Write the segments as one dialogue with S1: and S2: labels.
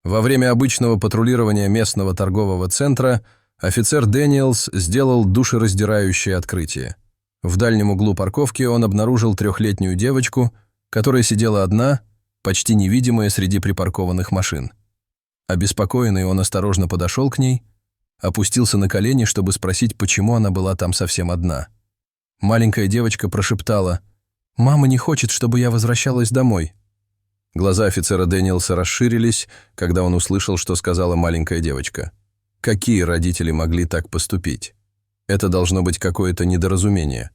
S1: Во время обычного патрулирования местного торгового центра офицер Дэниелс сделал душераздирающее открытие. В дальнем углу парковки он обнаружил 3-летнюю девочку, которая сидела одна, почти невидимая среди припаркованных машин. Обеспокоенный, он осторожно подошел к ней, опустился на колени, чтобы спросить, почему она была там совсем одна. Маленькая девочка прошептала: «Мама не хочет, чтобы я возвращалась домой». Глаза офицера Дэниелса расширились, когда он услышал, что сказала маленькая девочка. Какие родители могли так поступить? Это должно быть какое-то недоразумение.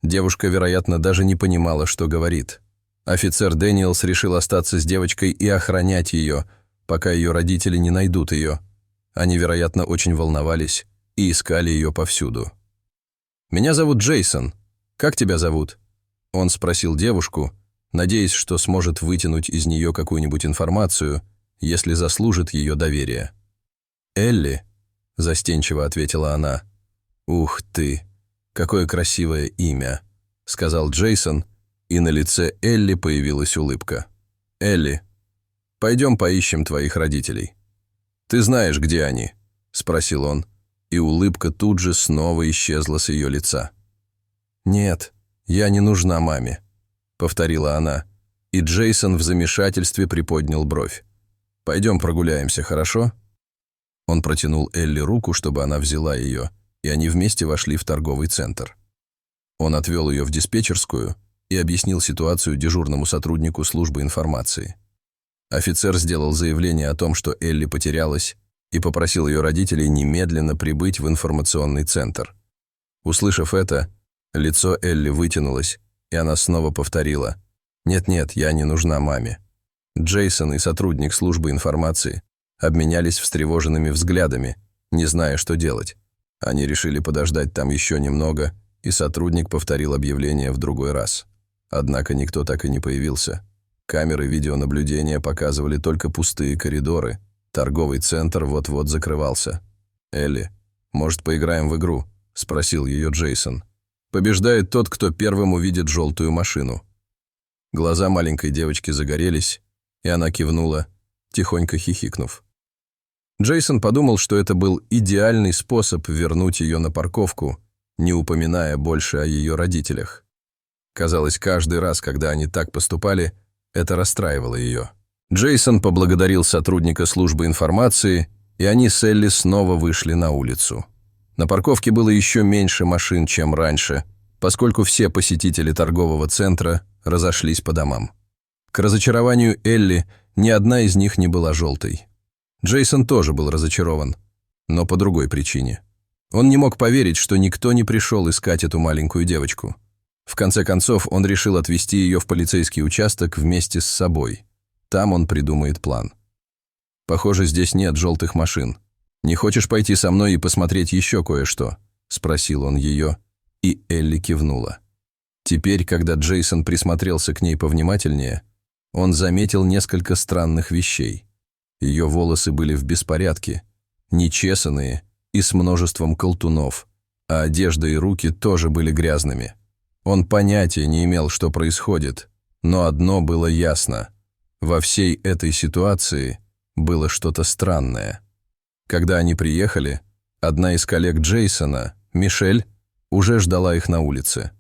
S1: Девушка, вероятно, даже не понимала, что говорит. Офицер Дэниелс решил остаться с девочкой и охранять ее, пока ее родители не найдут ее. Они, вероятно, очень волновались и искали ее повсюду. «Меня зовут Джейсон. Как тебя зовут?» Он спросил девушку, надеясь, что сможет вытянуть из нее какую-нибудь информацию, если заслужит ее доверие. «Элли», — застенчиво ответила она. «Ух ты, какое красивое имя», — сказал Джейсон, и на лице Элли появилась улыбка. «Элли, пойдем поищем твоих родителей». «Ты знаешь, где они?» — спросил он, и улыбка тут же снова исчезла с ее лица. «Нет, я не нужна маме», — повторила она, и Джейсон в замешательстве приподнял бровь. «Пойдем прогуляемся, хорошо?» Он протянул Элли руку, чтобы она взяла ее, и они вместе вошли в торговый центр. Он отвел ее в диспетчерскую и объяснил ситуацию дежурному сотруднику службы информации. Офицер сделал заявление о том, что Элли потерялась, и попросил ее родителей немедленно прибыть в информационный центр. Услышав это, лицо Элли вытянулось, и она снова повторила: «Нет-нет, я не нужна маме». Джейсон и сотрудник службы информации обменялись встревоженными взглядами, не зная, что делать. Они решили подождать там еще немного, и сотрудник повторил объявление в другой раз. Однако никто так и не появился. Камеры видеонаблюдения показывали только пустые коридоры. Торговый центр вот-вот закрывался. «Элли, может, поиграем в игру?» – спросил ее Джейсон. «Побеждает тот, кто первым увидит желтую машину». Глаза маленькой девочки загорелись, и она кивнула, тихонько хихикнув. Джейсон подумал, что это был идеальный способ вернуть ее на парковку, не упоминая больше о ее родителях. Казалось, каждый раз, когда они так поступали, это расстраивало ее. Джейсон поблагодарил сотрудника службы информации, и они с Элли снова вышли на улицу. На парковке было еще меньше машин, чем раньше, поскольку все посетители торгового центра разошлись по домам. К разочарованию Элли ни одна из них не была желтой. Джейсон тоже был разочарован, но по другой причине. Он не мог поверить, что никто не пришел искать эту маленькую девочку. В конце концов, он решил отвезти ее в полицейский участок вместе с собой. Там он придумает план. «Похоже, здесь нет желтых машин. Не хочешь пойти со мной и посмотреть еще кое-что?» – спросил он ее, и Элли кивнула. Теперь, когда Джейсон присмотрелся к ней повнимательнее, он заметил несколько странных вещей. Ее волосы были в беспорядке, нечесанные и с множеством колтунов, а одежда и руки тоже были грязными. Он понятия не имел, что происходит, но одно было ясно. Во всей этой ситуации было что-то странное. Когда они приехали, одна из коллег Джейсона, Мишель, уже ждала их на улице.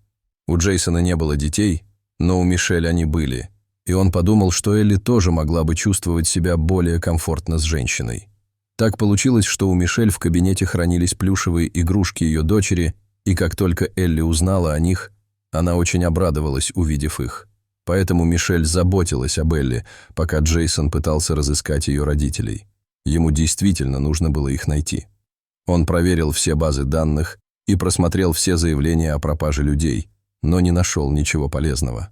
S1: У Джейсона не было детей, но у Мишель они были, и он подумал, что Элли тоже могла бы чувствовать себя более комфортно с женщиной. Так получилось, что у Мишель в кабинете хранились плюшевые игрушки ее дочери, и как только Элли узнала о них, она очень обрадовалась, увидев их. Поэтому Мишель заботилась об Элли, пока Джейсон пытался разыскать ее родителей. Ему действительно нужно было их найти. Он проверил все базы данных и просмотрел все заявления о пропаже людей, но не нашел ничего полезного.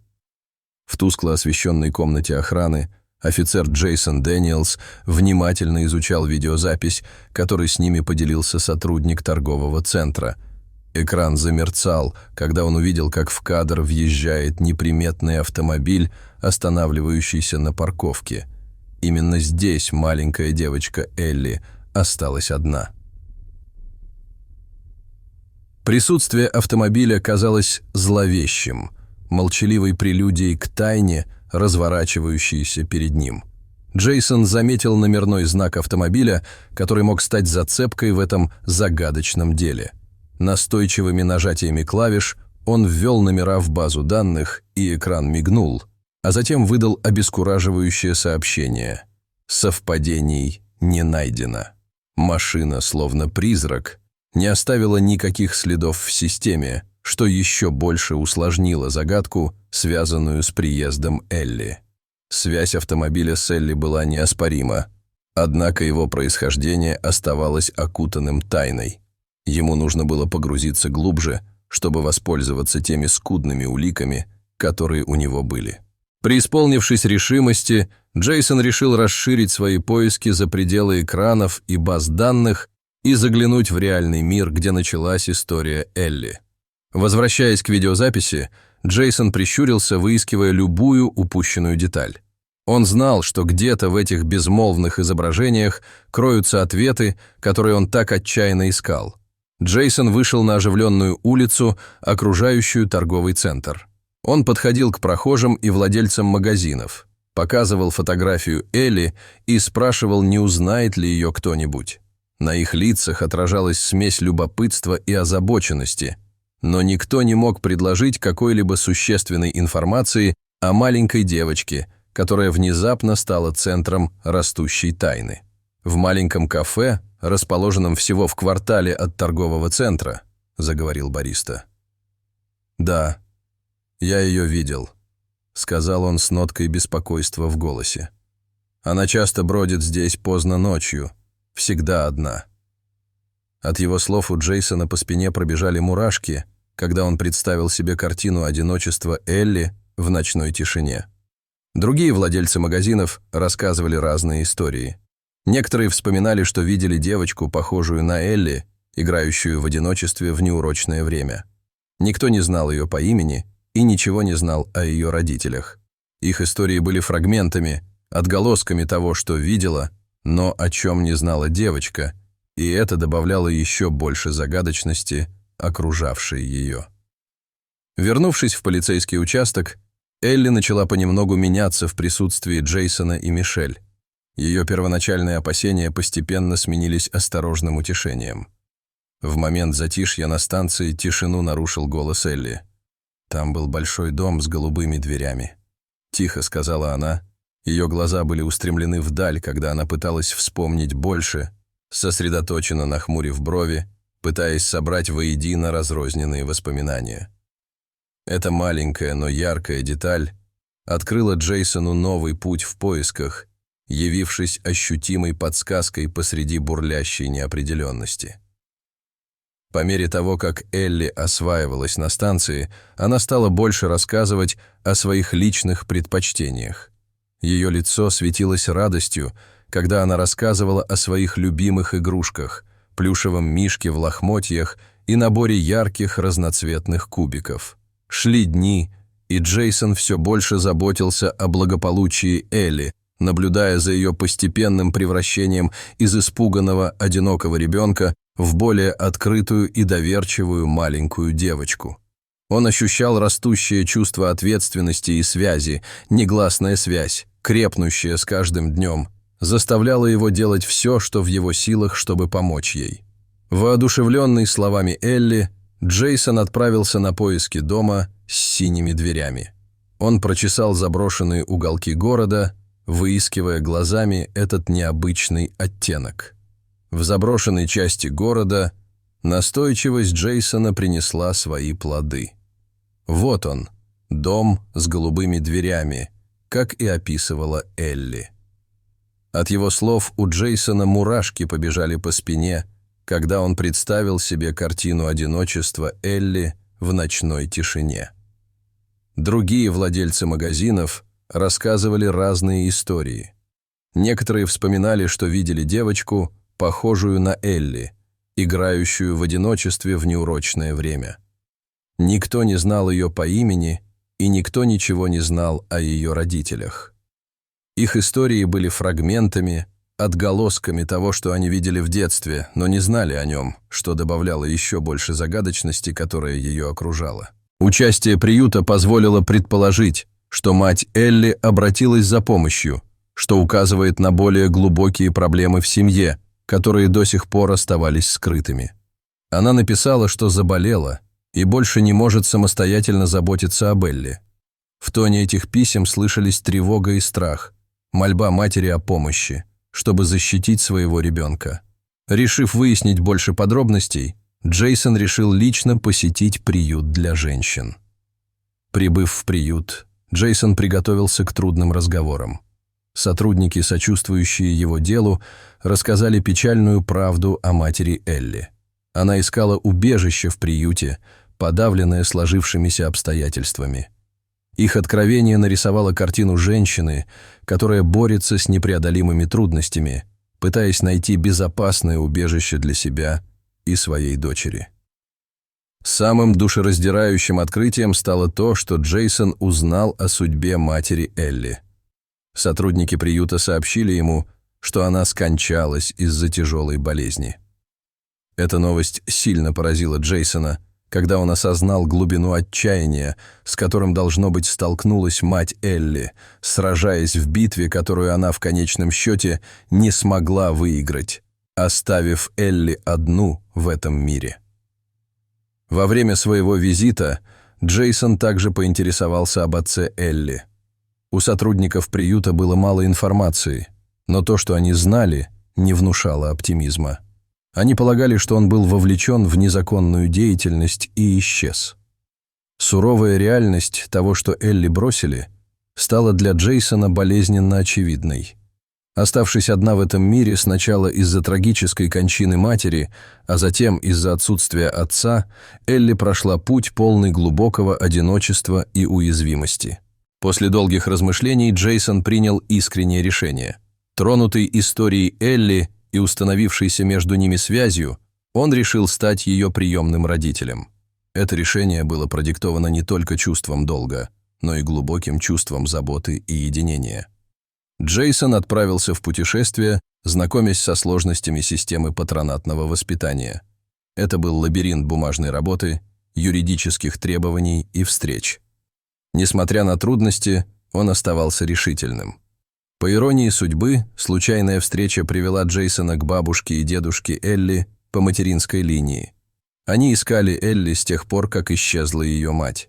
S1: В тускло освещенной комнате охраны офицер Джейсон Дэниелс внимательно изучал видеозапись, которой с ними поделился сотрудник торгового центра. Экран замерцал, когда он увидел, как в кадр въезжает неприметный автомобиль, останавливающийся на парковке. Именно здесь маленькая девочка Элли осталась одна. Присутствие автомобиля казалось зловещим, молчаливой прелюдией к тайне, разворачивающейся перед ним. Джейсон заметил номерной знак автомобиля, который мог стать зацепкой в этом загадочном деле. Настойчивыми нажатиями клавиш он ввел номера в базу данных, и экран мигнул, а затем выдал обескураживающее сообщение. Совпадений не найдено. Машина, словно призрак, не оставила никаких следов в системе, что еще больше усложнило загадку, связанную с приездом Элли. Связь автомобиля с Элли была неоспорима, однако его происхождение оставалось окутанным тайной. Ему нужно было погрузиться глубже, чтобы воспользоваться теми скудными уликами, которые у него были. Преисполнившись решимости, Джейсон решил расширить свои поиски за пределы экранов и баз данных и заглянуть в реальный мир, где началась история Элли. Возвращаясь к видеозаписи, Джейсон прищурился, выискивая любую упущенную деталь. Он знал, что где-то в этих безмолвных изображениях кроются ответы, которые он так отчаянно искал. Джейсон вышел на оживленную улицу, окружающую торговый центр. Он подходил к прохожим и владельцам магазинов, показывал фотографию Элли и спрашивал, не узнает ли ее кто-нибудь. На их лицах отражалась смесь любопытства и озабоченности, но никто не мог предложить какой-либо существенной информации о маленькой девочке, которая внезапно стала центром растущей тайны. В маленьком кафе, расположенном всего в квартале от торгового центра, заговорил бариста. «Да, я ее видел», — сказал он с ноткой беспокойства в голосе. «Она часто бродит здесь поздно ночью, всегда одна». От его слов у Джейсона по спине пробежали мурашки, когда он представил себе картину одиночества Элли в ночной тишине. Другие владельцы магазинов рассказывали разные истории. Некоторые вспоминали, что видели девочку, похожую на Элли, играющую в одиночестве в неурочное время. Никто не знал ее по имени и ничего не знал о ее родителях. Их истории были фрагментами, отголосками того, что видела, но о чем не знала девочка, и это добавляло еще больше загадочности, окружавшей ее. Вернувшись в полицейский участок, Элли начала понемногу меняться в присутствии Джейсона и Мишель. Ее первоначальные опасения постепенно сменились осторожным утешением. В момент затишья на станции тишину нарушил голос Элли. «Там был большой дом с голубыми дверями», — тихо сказала она. Ее глаза были устремлены вдаль, когда она пыталась вспомнить больше, сосредоточенно нахмурив брови, пытаясь собрать воедино разрозненные воспоминания. Эта маленькая, но яркая деталь открыла Джейсону новый путь в поисках, явившись ощутимой подсказкой посреди бурлящей неопределенности. По мере того, как Элли осваивалась на станции, она стала больше рассказывать о своих личных предпочтениях. Ее лицо светилось радостью, когда она рассказывала о своих любимых игрушках, плюшевом мишке в лохмотьях и наборе ярких разноцветных кубиков. Шли дни, и Джейсон все больше заботился о благополучии Элли, наблюдая за ее постепенным превращением из испуганного, одинокого ребенка в более открытую и доверчивую маленькую девочку. Он ощущал растущее чувство ответственности и связи, негласная связь, крепнущая с каждым днем, заставляла его делать все, что в его силах, чтобы помочь ей. Воодушевленный словами Элли, Джейсон отправился на поиски дома с синими дверями. Он прочесал заброшенные уголки города, выискивая глазами этот необычный оттенок. В заброшенной части города настойчивость Джейсона принесла свои плоды. Вот он, дом с голубыми дверями, как и описывала Элли. От его слов у Джейсона мурашки побежали по спине, когда он представил себе картину одиночества Элли в ночной тишине. Другие владельцы магазинов рассказывали разные истории. Некоторые вспоминали, что видели девочку, похожую на Элли, играющую в одиночестве в неурочное время. Никто не знал ее по имени, и никто ничего не знал о ее родителях. Их истории были фрагментами, отголосками того, что они видели в детстве, но не знали о нем, что добавляло еще больше загадочности, которая ее окружала. Участие приюта позволило предположить, что мать Элли обратилась за помощью, что указывает на более глубокие проблемы в семье, которые до сих пор оставались скрытыми. Она написала, что заболела и больше не может самостоятельно заботиться об Элли. В тоне этих писем слышались тревога и страх, мольба матери о помощи, чтобы защитить своего ребенка. Решив выяснить больше подробностей, Джейсон решил лично посетить приют для женщин. Прибыв в приют, Джейсон приготовился к трудным разговорам. Сотрудники, сочувствующие его делу, рассказали печальную правду о матери Элли. Она искала убежище в приюте, подавленная сложившимися обстоятельствами. Их откровение нарисовало картину женщины, которая борется с непреодолимыми трудностями, пытаясь найти безопасное убежище для себя и своей дочери. Самым душераздирающим открытием стало то, что Джейсон узнал о судьбе матери Элли. Сотрудники приюта сообщили ему, что она скончалась из-за тяжелой болезни. Эта новость сильно поразила Джейсона, когда он осознал глубину отчаяния, с которым, должно быть, столкнулась мать Элли, сражаясь в битве, которую она в конечном счете не смогла выиграть, оставив Элли одну в этом мире. Во время своего визита Джейсон также поинтересовался об отце Элли. У сотрудников приюта было мало информации, но то, что они знали, не внушало оптимизма. Они полагали, что он был вовлечен в незаконную деятельность и исчез. Суровая реальность того, что Элли бросили, стала для Джейсона болезненно очевидной. Оставшись одна в этом мире сначала из-за трагической кончины матери, а затем из-за отсутствия отца, Элли прошла путь, полный глубокого одиночества и уязвимости. После долгих размышлений Джейсон принял искреннее решение. Тронутый историей Элли и установившейся между ними связью, он решил стать ее приемным родителем. Это решение было продиктовано не только чувством долга, но и глубоким чувством заботы и единения. Джейсон отправился в путешествие, знакомясь со сложностями системы патронатного воспитания. Это был лабиринт бумажной работы, юридических требований и встреч. Несмотря на трудности, он оставался решительным. По иронии судьбы, случайная встреча привела Джейсона к бабушке и дедушке Элли по материнской линии. Они искали Элли с тех пор, как исчезла ее мать.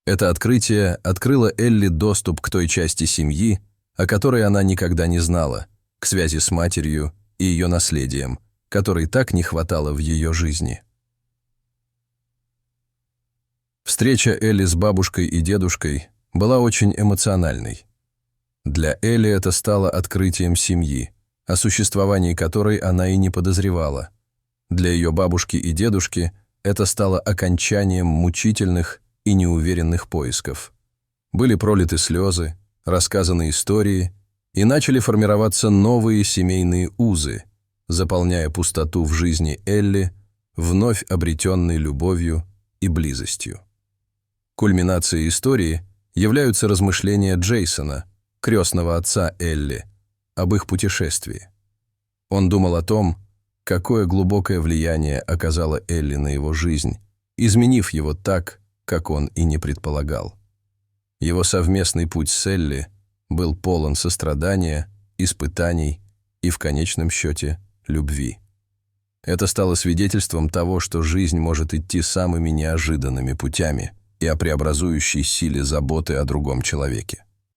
S1: Это открытие открыло Элли доступ к той части семьи, о которой она никогда не знала, к связи с матерью и ее наследием, которой так не хватало в ее жизни. Встреча Элли с бабушкой и дедушкой была очень эмоциональной. Для Элли это стало открытием семьи, о существовании которой она и не подозревала. Для ее бабушки и дедушки это стало окончанием мучительных и неуверенных поисков. Были пролиты слезы, рассказаны истории, и начали формироваться новые семейные узы, заполняя пустоту в жизни Элли, вновь обретенной любовью и близостью. Кульминацией истории являются размышления Джейсона, крестного отца Элли, об их путешествии. Он думал о том, какое глубокое влияние оказала Элли на его жизнь, изменив его так, как он и не предполагал. Его совместный путь с Элли был полон сострадания, испытаний и, в конечном счете, любви. Это стало свидетельством того, что жизнь может идти самыми неожиданными путями и о преобразующей силе заботы о другом человеке.